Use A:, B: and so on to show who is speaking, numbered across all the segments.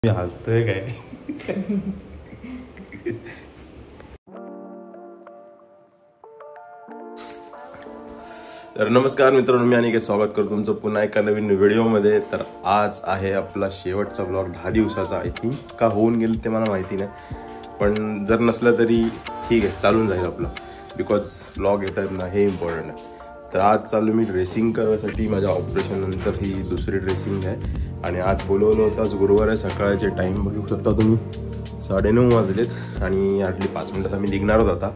A: मी हसतोय काय? तर नमस्कार मित्रांनो, मी अनिकेत स्वागत करतो तुमचं पुन्हा एका नवीन व्हिडिओमध्ये. तर आज आहे आपला शेवटचा ब्लॉग 10 दिवसाचा. आय थिंक का होऊन गेलं ते मला माहिती नाही, पण जर नसलं तरी ठीक आहे, चालून जाईल आपला, बिकॉज ब्लॉग येत आहेत ना, हे इम्पॉर्टंट आहे. तर आज चालू मी ड्रेसिंग करण्यासाठी. माझ्या ऑपरेशननंतर ही दुसरी ड्रेसिंग आहे आणि आज बोलवलं होतं. आज गुरुवार आहे. सकाळचे टाईम बघू शकता तुम्ही, 9:30 वाजलेत आणि आठली 5 मिनटात आम्ही निघणारच आता.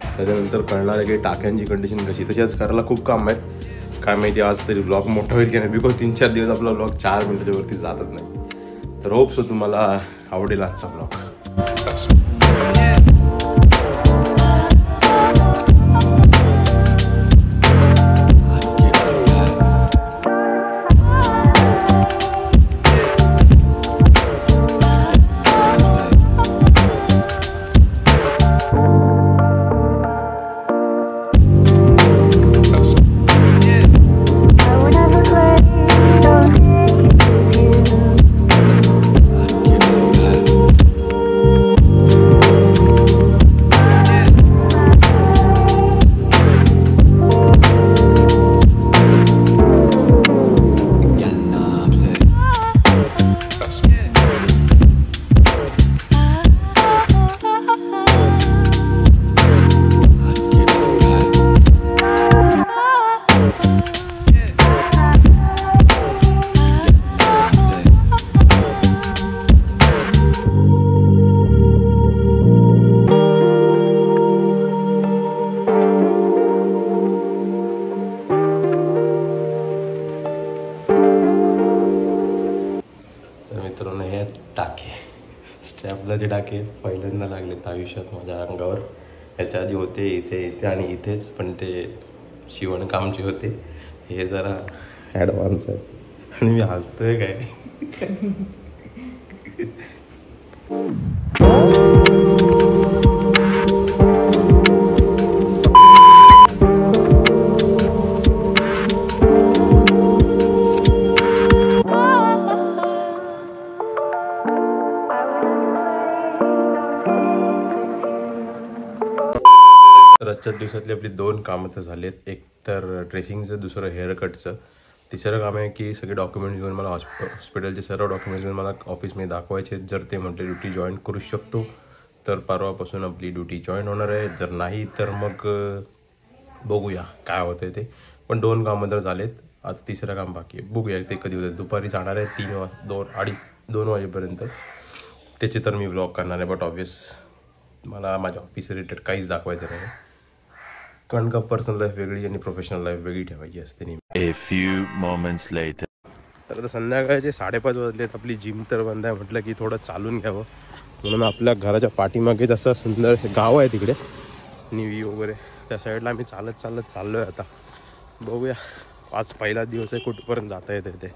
A: त्याच्यानंतर कळणार आहे की टाक्यांची कंडिशन कशी. तशी आज करायला खूप काम आहेत. काय माहिती आज तरी ब्लॉग मोठा होईल की नाही, बिकॉज 3-4 दिवस आपला ब्लॉग 4 मिनिटाच्या वरती जातच नाही. तर होप सो तुम्हाला आवडेल आजचा ब्लॉग. मित्रांनो, हे टाके, स्ट्रॅपलरचे टाके पहिल्यांदा लागलेत आयुष्यात माझ्या अंगावर. ह्याच्या आधी होते इथे आणि इथेच, पण ते शिवणकामचे होते. हे जरा ॲडव्हान्स आहे आणि मी हसतोय काय? आजच्या दिवसातली आपली 2 कामं तर झालेत. एक तर ड्रेसिंगचं, दुसरं हेअर कटचं. तिसरं काम आहे की सगळे डॉक्युमेंट्स घेऊन मला हॉस्पिटलचे सर्व डॉक्युमेंट्स घेऊन मला ऑफिसमध्ये दाखवायचे. जर ते म्हटले ड्युटी जॉईन करू शकतो तर परवापासून आपली ड्युटी जॉईन होणार आहे. जर नाही तर मग बघूया काय होतं आहे ते. पण 2 कामं तर झालेत. आज तिसरं काम बाकी आहे. बघूया ते कधी होतं. दुपारी जाणार आहे 2 वाजेपर्यंत. त्याचे तर मी व्लॉग करणार आहे. बट ऑब्वियस मला माझ्या ऑफिस रिलेटेड काहीच दाखवायचं नाही, कारण का पर्सनल लाईफ वेगळी आणि प्रोफेशनल लाईफ वेगळी ठेवायची असते नेहमी.
B: A few moments later.
A: तर आता संध्याकाळचे 5:30 वाजलेत. आपली जिम तर बंद आहे. म्हटलं की थोडं चालून घ्यावं, म्हणून आपल्या घराच्या पाठीमागेच असं सुंदर गाव आहे तिकडे, निवी वगैरे, त्या साईडला आम्ही चालत चाललो आहे. आता बघूया, आज पहिला दिवस आहे, कुठपर्यंत जाता येते ते.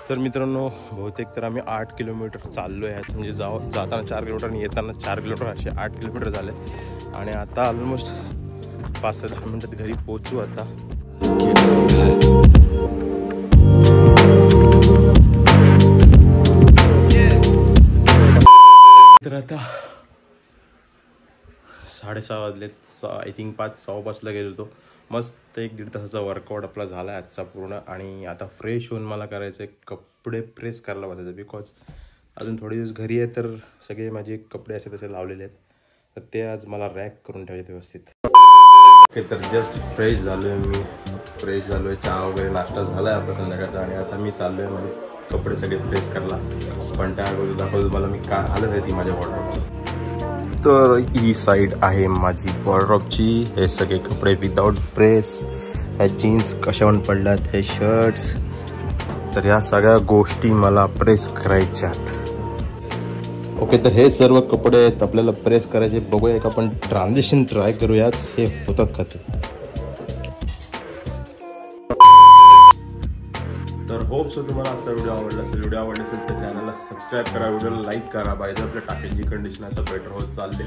A: तर मित्रांनो, बहुतेक तर आम्ही 8 किलोमीटर चाललो आहे. म्हणजे जाताना 4 किलोमीटर आणि येताना 4 किलोमीटर, असे 8 किलोमीटर झाले. आणि आता ऑलमोस्ट 5-10 मिनटात घरी पोहोचू. आता तर आता 6:30 वाजलेत. आय थिंक 5-6:15 गेलो होतो. मस्त 1-1.5 तासाचा वर्कआउट आपला झाला आहे आजचा पूर्ण. आणि आता फ्रेश होऊन मला करायचं आहे कपडे प्रेस करायला बसायचं, बिकॉज अजून थोडे दिवस घरी आहे. तर सगळे माझे कपडे असे तसे लावलेले आहेत, तर ते आज मला रॅक करून ठेवायचे व्यवस्थित. ओके, तर जस्ट फ्रेश झालो आहे मी. चहा वगैरे नाश्ता झाला आहे आपला संध्याकाळचा. आणि आता मी चाललो आहे माझे कपडे सगळे प्रेस करायला. पण त्या अगोदर दाखवतो मला मी काय हालत आहे ती माझ्या वॉर्डरोबची. तर ही साईड आहे माझी वॉर्डरोबची. हे सगळे कपडे विदाउट प्रेस, ह्या जीन्स कशावर पडल्यात, हे शर्ट्स. तर ह्या सगळ्या गोष्टी मला प्रेस करायच्यात. ओके, तर हे सर्व कपडे आहेत आपल्याला प्रेस करायचे. बघूया एक आपण ट्रान्झिशन ट्राय करूयाच, हे होतात का ते. तर होप सो तुम्हाला आजचा व्हिडिओ आवडला असेल. व्हिडिओ आवडला असेल तर चॅनलला सबस्क्राईब करा, व्हिडिओला लाईक करा. पाहिजे आपल्या टाक्यांची कंडिशन आता बेटर होत चालले.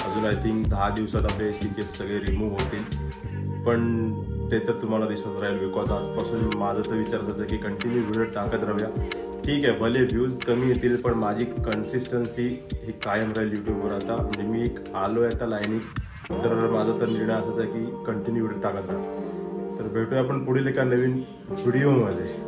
A: अजून आय थिंक 10 दिवसात आपले स्टिचेस सगळे रिमूव्ह होतील, पण ते तर तुम्हाला दिसत राहील. बिकॉज आजपासून माझं तर विचार असं की कंटिन्यू व्हिडिओ टाकत राहूया. ठीक आहे, भले व्ह्यूज कमी येतील पण माझी कन्सिस्टन्सी ही कायम राहील यूट्यूबवर. आता म्हणजे मी एक आलो आहे आता लाईनीत, तर माझा तर निर्णय असाच आहे की कंटिन्यू व्हिडिओ टाकत राहा. तर भेटूया आपण पुढील एका नवीन व्हिडिओमध्ये.